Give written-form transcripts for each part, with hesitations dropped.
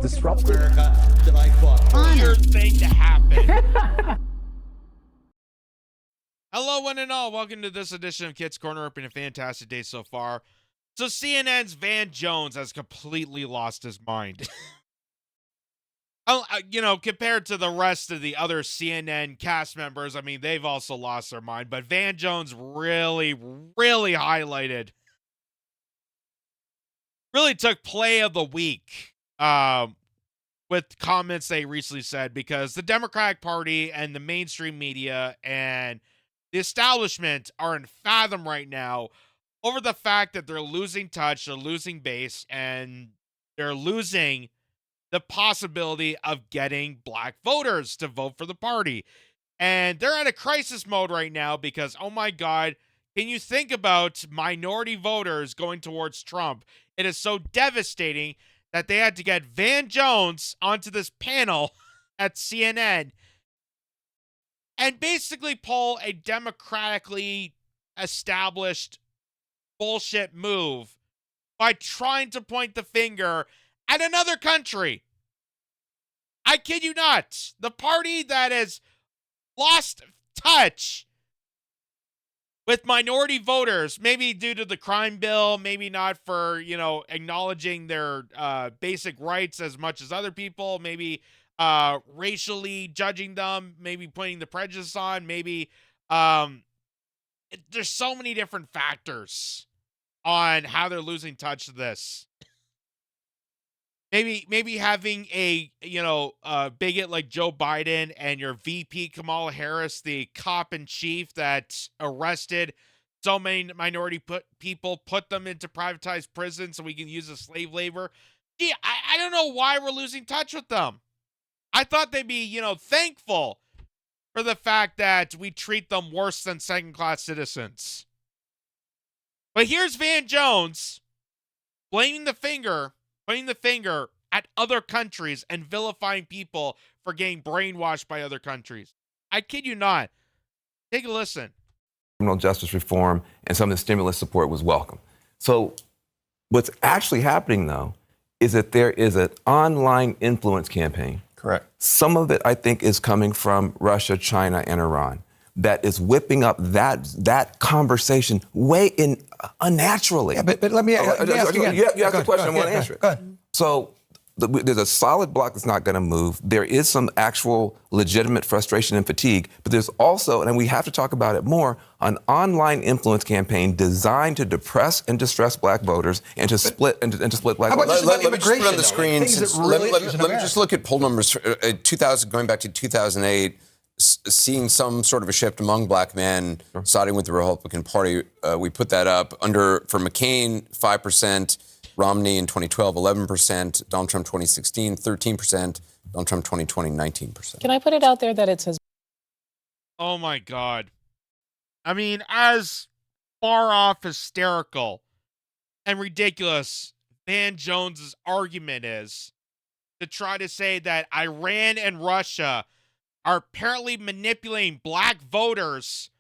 disrupted. America that I thought weird thing to happen. Hello, one and all. Welcome to this edition of Kitz Corner. It's been a fantastic day so far. So CNN's Van Jones has completely lost his mind. Compared to the rest of the other CNN cast members, I mean, they've also lost their mind. But Van Jones really highlighted, really took play of the week with comments they recently said, because the Democratic Party and the mainstream media and the establishment are in fathom right now over the fact that they're losing touch, they're losing base, and they're losing the possibility of getting black voters to vote for the party. And they're at a crisis mode right now because, oh my God, can you think about minority voters going towards Trump? It is so devastating that they had to get Van Jones onto this panel at CNN and basically pull a democratically established bullshit move by trying to point the finger at another country. I kid you not. The party that has lost touch with minority voters, maybe due to the crime bill, maybe not for, acknowledging their basic rights as much as other people, maybe racially judging them, maybe putting the prejudice on, maybe there's so many different factors on how they're losing touch of this. Maybe having a bigot like Joe Biden and your VP Kamala Harris, the cop in chief that arrested so many minority people, put them into privatized prisons so we can use as slave labor. Gee, I don't know why we're losing touch with them. I thought they'd be, thankful for the fact that we treat them worse than second-class citizens. But here's Van Jones pointing the finger at other countries and vilifying people for getting brainwashed by other countries. I kid you not. Take a listen. Criminal justice reform and some of the stimulus support was welcome. So what's actually happening, though, is that there is an online influence campaign. Correct. Some of it, I think, is coming from Russia, China, and Iran that is whipping up that conversation way unnaturally. Yeah, but let me ask you again. You asked the question, I want to answer it. Go ahead. So there's a solid block that's not going to move. There is some actual legitimate frustration and fatigue, but there's also, and we have to talk about it more, an online influence campaign designed to depress and distress black voters and to split black voters. Let me just put it on the screen. Let me just look at poll numbers. 2000, going back to 2008, seeing some sort of a shift among black men siding with the Republican Party. We put that up for McCain, 5%. Romney in 2012, 11%. Donald Trump 2016, 13%. Donald Trump 2020, 19%. Can I put it out there that it's his? Oh my God. I mean, as far off hysterical and ridiculous Van Jones's argument is to try to say that Iran and Russia are apparently manipulating black voters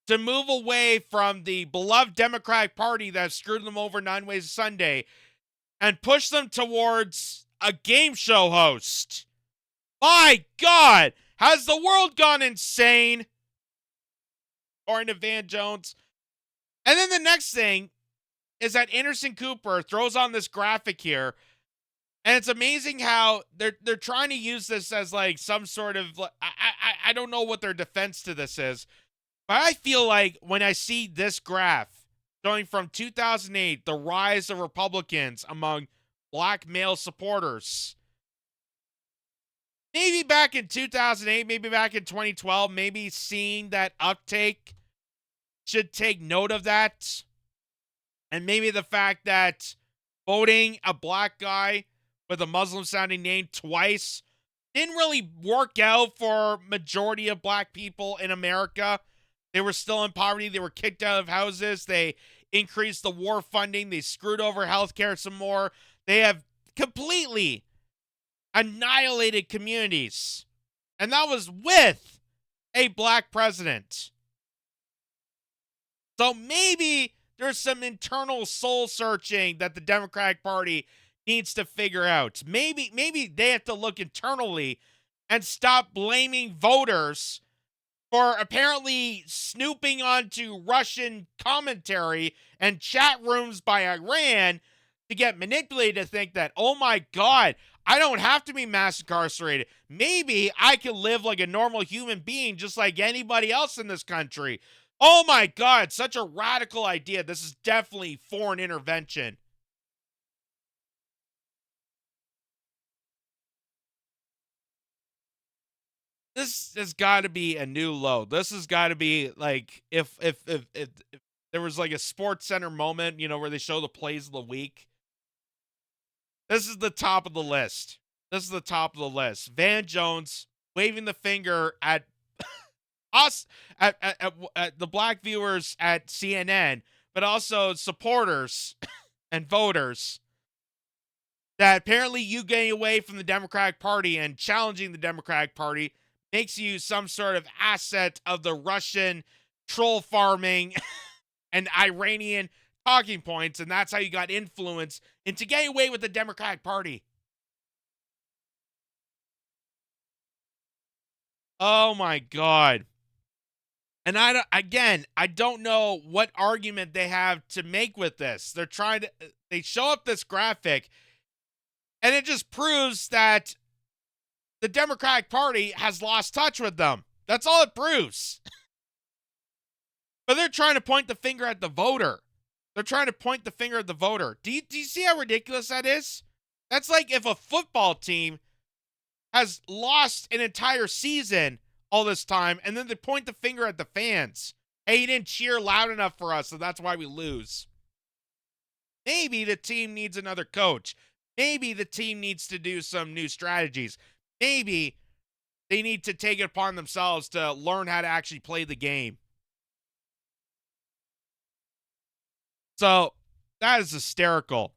to move away from the beloved Democratic Party that screwed them over 9 ways to Sunday and push them towards a game show host. My God, has the world gone insane? According to Van Jones. And then the next thing is that Anderson Cooper throws on this graphic here, and it's amazing how they're trying to use this as like some sort of, I don't know what their defense to this is. But I feel like when I see this graph going from 2008, the rise of Republicans among black male supporters, maybe back in 2008, maybe back in 2012, maybe seeing that uptake should take note of that. And maybe the fact that voting a black guy with a Muslim-sounding name twice didn't really work out for majority of black people in America. They were still in poverty. They were kicked out of houses. They increased the war funding. They screwed over healthcare some more. They have completely annihilated communities. And that was with a black president. So maybe there's some internal soul searching that the Democratic Party needs to figure out. Maybe they have to look internally and stop blaming voters for apparently snooping onto Russian commentary and chat rooms by Iran to get manipulated to think that, oh my God, I don't have to be mass incarcerated. Maybe I can live like a normal human being just like anybody else in this country. Oh my God, such a radical idea. This is definitely foreign intervention. This has got to be a new low. This has got to be like if there was like a Sports Center moment, where they show the plays of the week. This is the top of the list. This is the top of the list. Van Jones waving the finger at us, at the black viewers at CNN, but also supporters and voters, that apparently you getting away from the Democratic Party and challenging the Democratic Party makes you some sort of asset of the Russian troll farming and Iranian talking points, and that's how you got influence into getting away with the Democratic Party. Oh my God. And I don't know what argument they have to make with this. They show up this graphic, and it just proves that the Democratic Party has lost touch with them. That's all it proves. But they're trying to point the finger at the voter. They're trying to point the finger at the voter. Do you see how ridiculous that is? That's like if a football team has lost an entire season all this time, and then they point the finger at the fans. Hey, you didn't cheer loud enough for us, so that's why we lose. Maybe the team needs another coach. Maybe the team needs to do some new strategies. Maybe they need to take it upon themselves to learn how to actually play the game. So that is hysterical.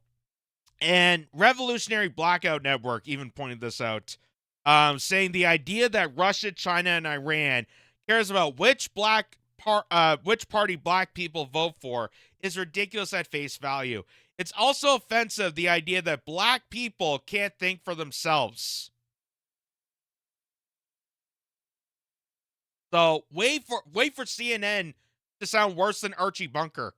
And Revolutionary Blackout Network even pointed this out, saying the idea that Russia, China, and Iran cares about which party black people vote for is ridiculous at face value. It's also offensive, the idea that black people can't think for themselves. So wait for CNN to sound worse than Archie Bunker.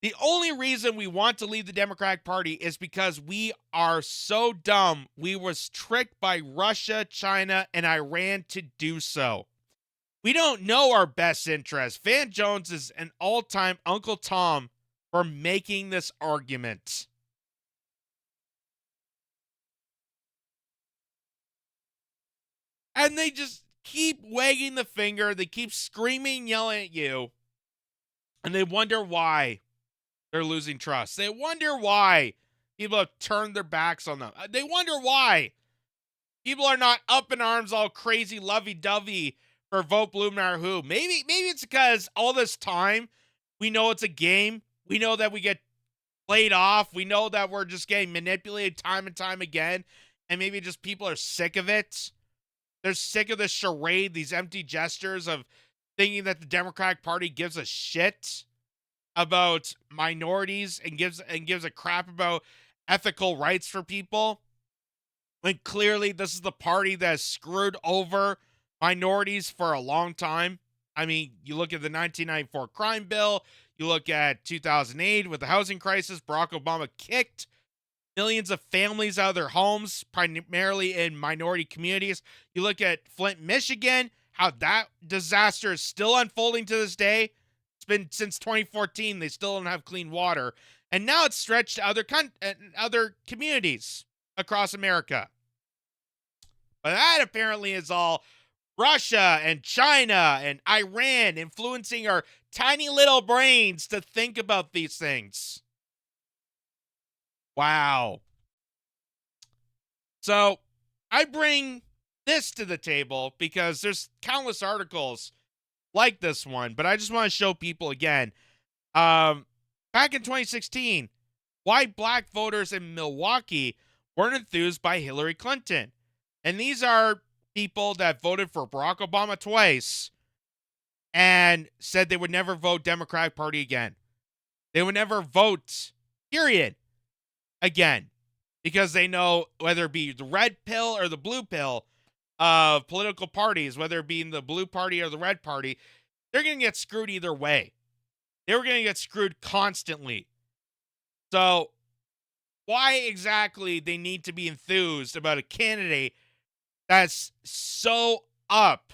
The only reason we want to leave the Democratic Party is because we are so dumb. We was tricked by Russia, China, and Iran to do so. We don't know our best interest. Van Jones is an all-time Uncle Tom for making this argument. And they just keep wagging the finger. They keep screaming, yelling at you. And they wonder why they're losing trust. They wonder why people have turned their backs on them. They wonder why people are not up in arms all crazy lovey-dovey for vote blue no matter who. Maybe it's because all this time we know it's a game. We know that we get played off. We know that we're just getting manipulated time and time again. And maybe just people are sick of it. They're sick of this charade, these empty gestures of thinking that the Democratic Party gives a shit about minorities and gives a crap about ethical rights for people, when clearly this is the party that has screwed over minorities for a long time. I mean, you look at the 1994 crime bill, you look at 2008 with the housing crisis, Barack Obama kicked millions of families out of their homes, primarily in minority communities. You look at Flint, Michigan, how that disaster is still unfolding to this day. It's been since 2014. They still don't have clean water. And now it's stretched to other communities across America. But that apparently is all Russia and China and Iran influencing our tiny little brains to think about these things. Wow. So I bring this to the table because there's countless articles like this one, but I just want to show people again. Back in 2016, why black voters in Milwaukee weren't enthused by Hillary Clinton. And these are people that voted for Barack Obama twice and said they would never vote Democratic Party again. They would never vote, period, again, because they know whether it be the red pill or the blue pill of political parties, whether it be in the blue party or the red party, they're going to get screwed either way. They were going to get screwed constantly. So why exactly they need to be enthused about a candidate that's so up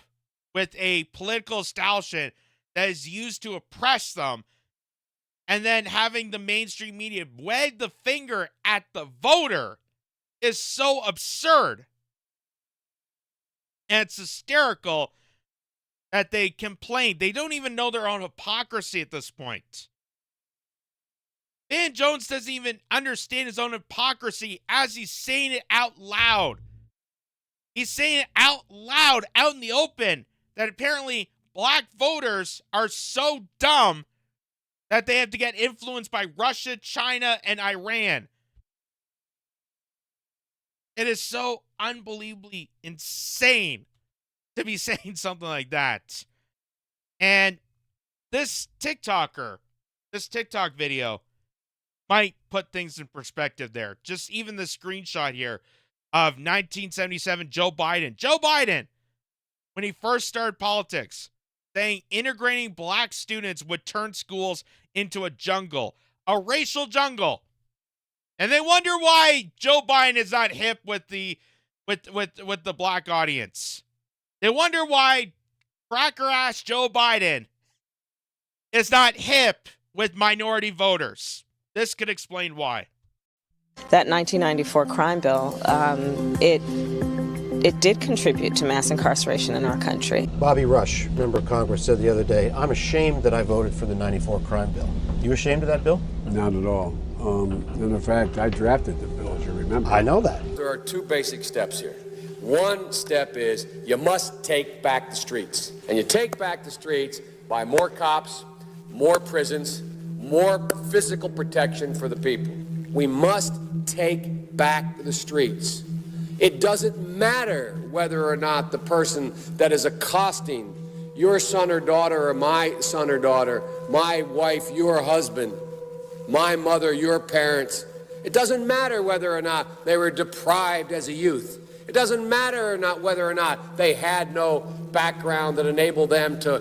with a political establishment that is used to oppress them, and then having the mainstream media wag the finger at the voter is so absurd. And it's hysterical that they complain. They don't even know their own hypocrisy at this point. Van Jones doesn't even understand his own hypocrisy as he's saying it out loud. He's saying it out loud, out in the open, that apparently black voters are so dumb that they have to get influenced by Russia, China, and Iran. It is so unbelievably insane to be saying something like that. And this TikTok video might put things in perspective there. Just even the screenshot here of 1977 Joe Biden. Joe Biden, when he first started politics, saying integrating black students would turn schools into a jungle, a racial jungle. And they wonder why Joe Biden is not hip with the black audience. They wonder why cracker ass Joe Biden is not hip with minority voters. This could explain why. That 1994 crime bill, it did contribute to mass incarceration in our country. Bobby Rush, member of Congress, said the other day, "I'm ashamed that I voted for the 94 crime bill." You ashamed of that bill? Not at all. And in fact, I drafted the bill, as you remember. I know that. There are two basic steps here. One step is you must take back the streets. And you take back the streets by more cops, more prisons, more physical protection for the people. We must take back the streets. It doesn't matter whether or not the person that is accosting your son or daughter or my son or daughter, my wife, your husband, my mother, your parents. It doesn't matter whether or not they were deprived as a youth. It doesn't matter or not whether or not they had no background that enabled them to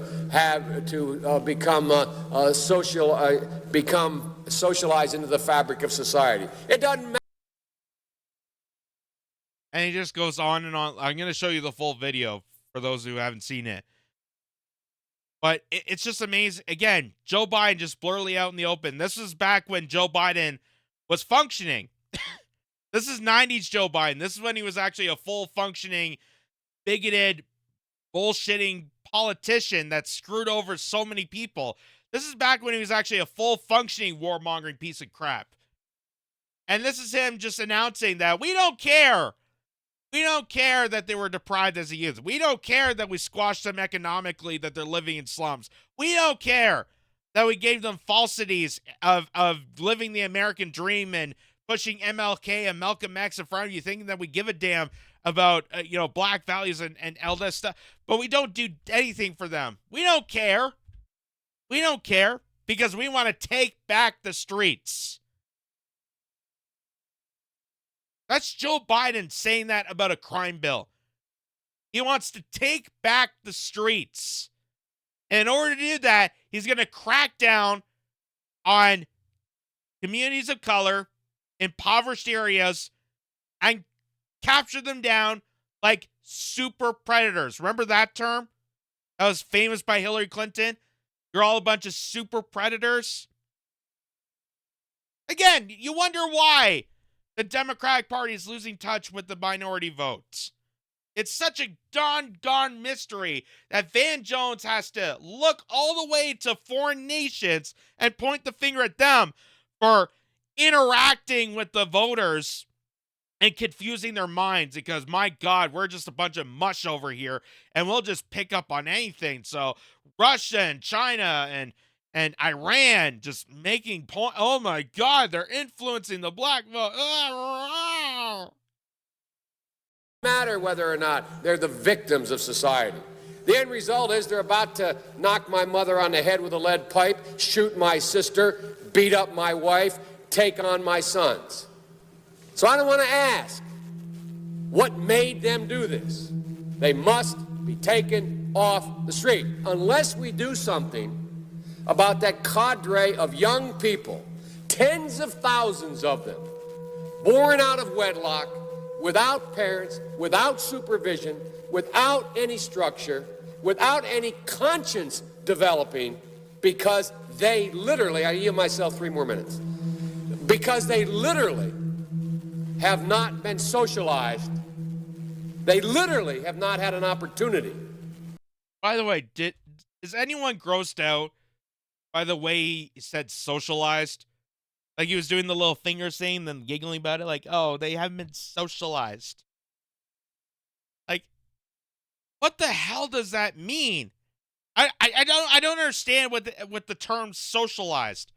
become socialized into the fabric of society. It doesn't matter. And he just goes on and on. I'm going to show you the full video for those who haven't seen it. But it's just amazing. Again, Joe Biden just blurry out in the open. This was back when Joe Biden was functioning. This is 90s Joe Biden. This is when he was actually a full functioning, bigoted, bullshitting politician that screwed over so many people. This is back when he was actually a full functioning warmongering piece of crap. And this is him just announcing that we don't care. We don't care that they were deprived as a youth. We don't care that we squashed them economically, that they're living in slums. We don't care that we gave them falsities of living the American dream and pushing MLK and Malcolm X in front of you, thinking that we give a damn about, black values and all that stuff. But we don't do anything for them. We don't care. We don't care because we want to take back the streets. That's Joe Biden saying that about a crime bill. He wants to take back the streets. And in order to do that, he's going to crack down on communities of color, impoverished areas, and capture them down like super predators. Remember that term? That was famous by Hillary Clinton. You're all a bunch of super predators. Again, you wonder why the Democratic Party is losing touch with the minority votes. It's such a doggone mystery that Van Jones has to look all the way to foreign nations and point the finger at them for interacting with the voters and confusing their minds because, my God, we're just a bunch of mush over here and we'll just pick up on anything. So Russia and China and Iran just making point. Oh my God, they're influencing the black vote. Matter whether or not they're the victims of society. The end result is they're about to knock my mother on the head with a lead pipe, shoot my sister, beat up my wife, take on my sons. So I don't want to ask what made them do this. They must be taken off the street unless we do something about that cadre of young people, tens of thousands of them, born out of wedlock, without parents, without supervision, without any structure, without any conscience developing, because they literally, I yield myself 3 more minutes, because they literally have not been socialized. They literally have not had an opportunity. By the way, is anyone grossed out by the way he said socialized? Like he was doing the little finger thing, then giggling about it, like, oh, they haven't been socialized. Like, what the hell does that mean? I don't understand what the term socialized.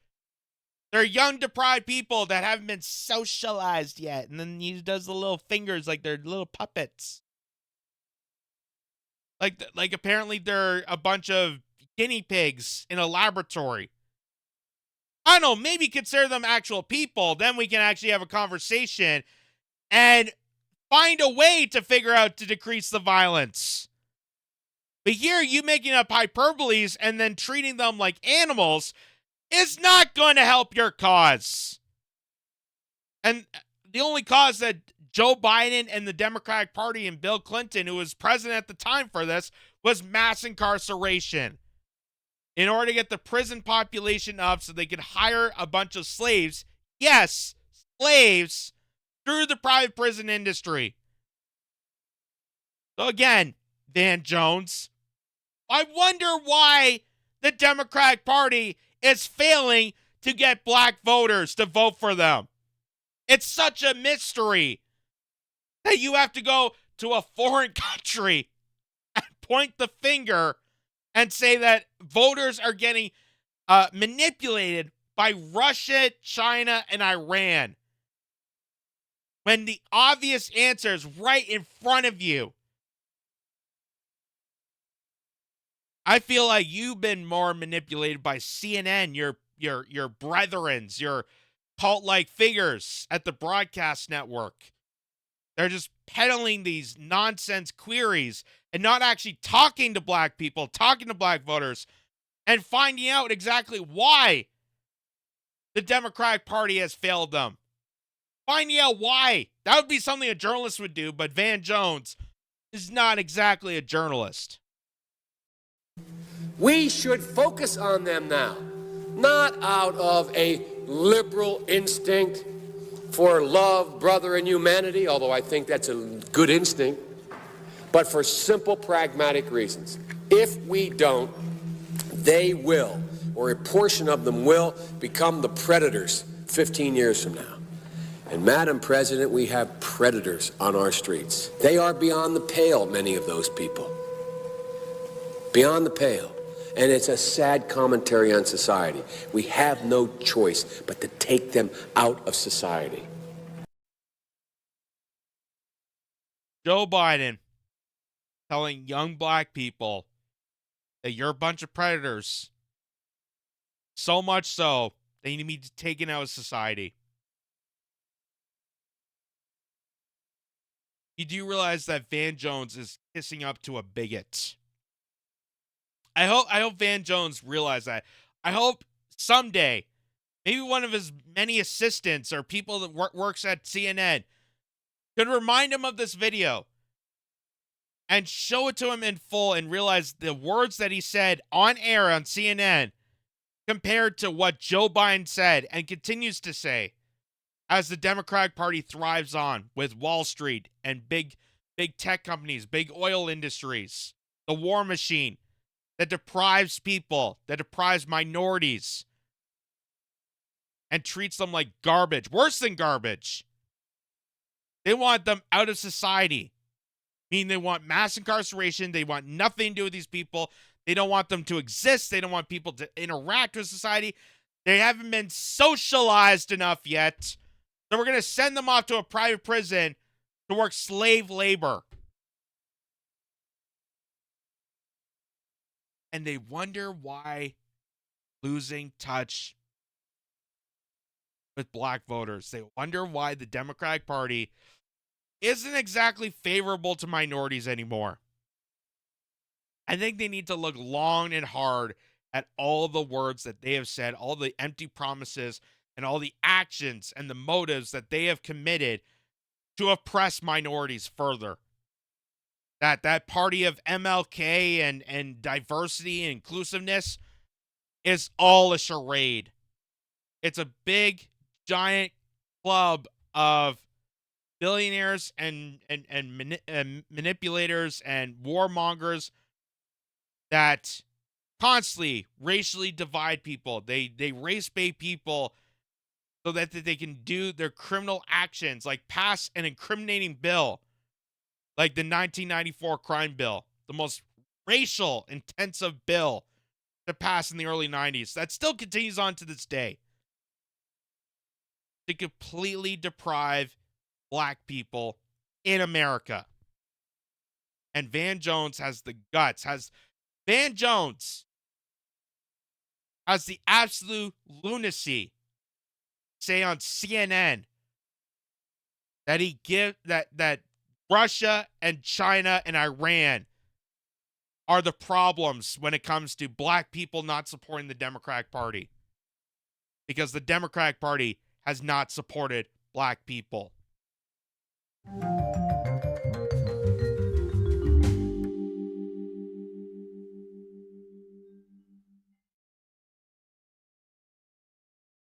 They're young, deprived people that haven't been socialized yet. And then he does the little fingers like they're little puppets. Like apparently they're a bunch of guinea pigs in a laboratory. I don't know, maybe consider them actual people. Then we can actually have a conversation and find a way to figure out to decrease the violence. But here, you making up hyperboles and then treating them like animals is not going to help your cause. And the only cause that Joe Biden and the Democratic Party and Bill Clinton, who was president at the time for this, was mass incarceration. In order to get the prison population up so they could hire a bunch of slaves. Yes, slaves through the private prison industry. So again, Van Jones, I wonder why the Democratic Party is failing to get black voters to vote for them. It's such a mystery that you have to go to a foreign country and point the finger and say that voters are getting manipulated by Russia, China, and Iran. When the obvious answer is right in front of you. I feel like you've been more manipulated by CNN, your brethrens, your cult-like figures at the broadcast network. They're just peddling these nonsense queries and not actually talking to black people, talking to black voters, and finding out exactly why the Democratic Party has failed them. Finding out why. That would be something a journalist would do, but Van Jones is not exactly a journalist. We should focus on them now, not out of a liberal instinct for love, brother, and humanity, although I think that's a good instinct, but for simple, pragmatic reasons. If we don't, they will, or a portion of them will, become the predators 15 years from now. And Madam President, we have predators on our streets. They are beyond the pale, many of those people. Beyond the pale. And it's a sad commentary on society. We have no choice but to take them out of society. Joe Biden telling young black people that you're a bunch of predators. So much so, they need to be taken out of society. You do realize that Van Jones is kissing up to a bigot. I hope Van Jones realized that. I hope someday, maybe one of his many assistants or people that works at CNN could remind him of this video and show it to him in full and realize the words that he said on air on CNN compared to what Joe Biden said and continues to say as the Democratic Party thrives on with Wall Street and big tech companies, big oil industries, the war machine that deprives people, that deprives minorities, and treats them like garbage, worse than garbage. They want them out of society, meaning they want mass incarceration. They want nothing to do with these people. They don't want them to exist. They don't want people to interact with society. They haven't been socialized enough yet. So we're going to send them off to a private prison to work slave labor. And they wonder why losing touch with black voters. They wonder why the Democratic Party isn't exactly favorable to minorities anymore. I think they need to look long and hard at all the words that they have said, all the empty promises, and all the actions and the motives that they have committed to oppress minorities further. That party of MLK and diversity and inclusiveness is all a charade. It's a big, giant club of billionaires and manipulators and warmongers that constantly racially divide people. They race bait people so that they can do their criminal actions, like pass an incriminating bill, like the 1994 crime bill, the most racial intensive bill to pass in the early 90s. That still continues on to this day. To completely deprive black people in America. And Van Jones has the guts, Van Jones has the absolute lunacy say on CNN that that Russia and China and Iran are the problems when it comes to black people not supporting the Democratic Party. Because the Democratic Party has not supported black people.